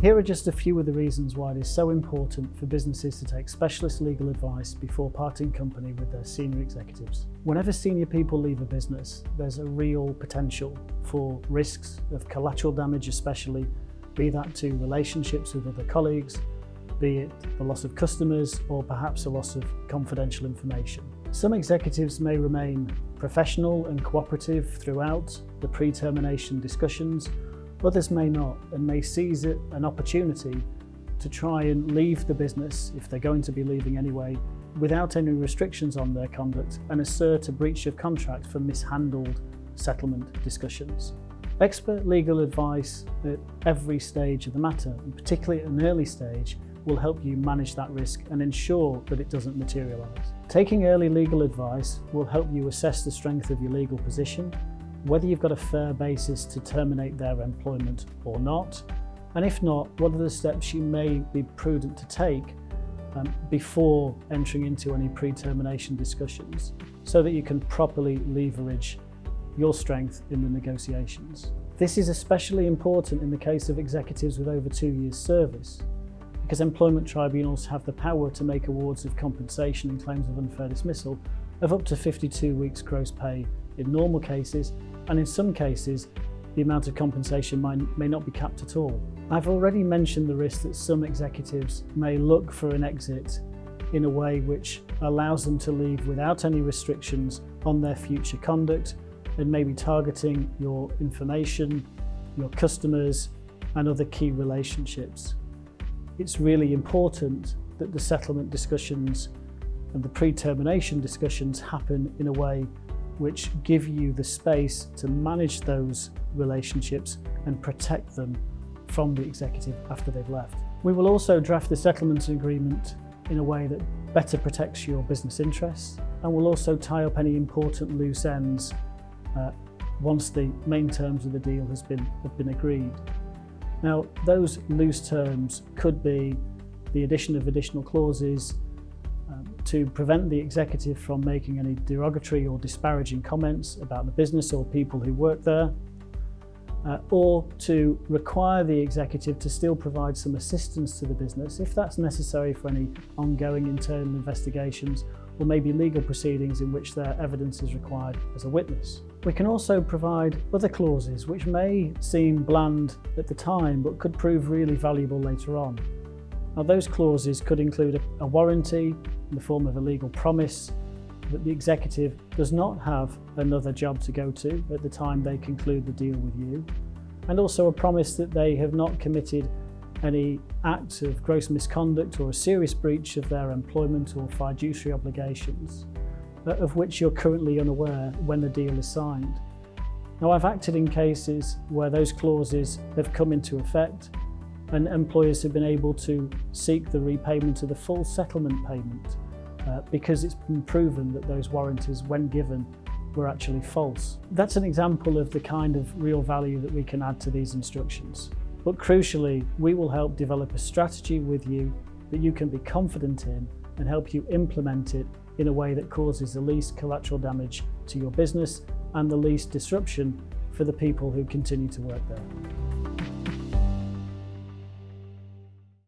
Here are just a few of the reasons why it is so important for businesses to take specialist legal advice before parting company with their senior executives. Whenever senior people leave a business, there's a real potential for risks of collateral damage, especially, be that to relationships with other colleagues, be it the loss of customers or perhaps a loss of confidential information. Some executives may remain professional and cooperative throughout the pre-termination discussions. Others may not and may seize it an opportunity to try and leave the business, if they're going to be leaving anyway, without any restrictions on their conduct and assert a breach of contract for mishandled settlement discussions. Expert legal advice at every stage of the matter, and particularly at an early stage, will help you manage that risk and ensure that it doesn't materialise. Taking early legal advice will help you assess the strength of your legal position, whether you've got a fair basis to terminate their employment or not, and if not, what are the steps you may be prudent to take before entering into any pre-termination discussions so that you can properly leverage your strength in the negotiations. This is especially important in the case of executives with over 2 years service, because employment tribunals have the power to make awards of compensation in claims of unfair dismissal of up to 52 weeks gross pay in normal cases, and in some cases the amount of compensation may not be capped at all. I've already mentioned the risk that some executives may look for an exit in a way which allows them to leave without any restrictions on their future conduct and maybe targeting your information, your customers and other key relationships. It's really important that the settlement discussions and the pre-termination discussions happen in a way which give you the space to manage those relationships and protect them from the executive after they've left. We will also draft the settlement agreement in a way that better protects your business interests, and will also tie up any important loose ends once the main terms of the deal have been agreed. Now, those loose terms could be the addition of additional clauses to prevent the executive from making any derogatory or disparaging comments about the business or people who work there, or to require the executive to still provide some assistance to the business if that's necessary for any ongoing internal investigations or maybe legal proceedings in which their evidence is required as a witness. We can also provide other clauses which may seem bland at the time but could prove really valuable later on. Now, those clauses could include a warranty in the form of a legal promise that the executive does not have another job to go to at the time they conclude the deal with you, and also a promise that they have not committed any acts of gross misconduct or a serious breach of their employment or fiduciary obligations, of which you're currently unaware when the deal is signed. Now, I've acted in cases where those clauses have come into effect and employers have been able to seek the repayment of the full settlement payment because it's been proven that those warranties, when given, were actually false. That's an example of the kind of real value that we can add to these instructions. But crucially, we will help develop a strategy with you that you can be confident in and help you implement it in a way that causes the least collateral damage to your business and the least disruption for the people who continue to work there.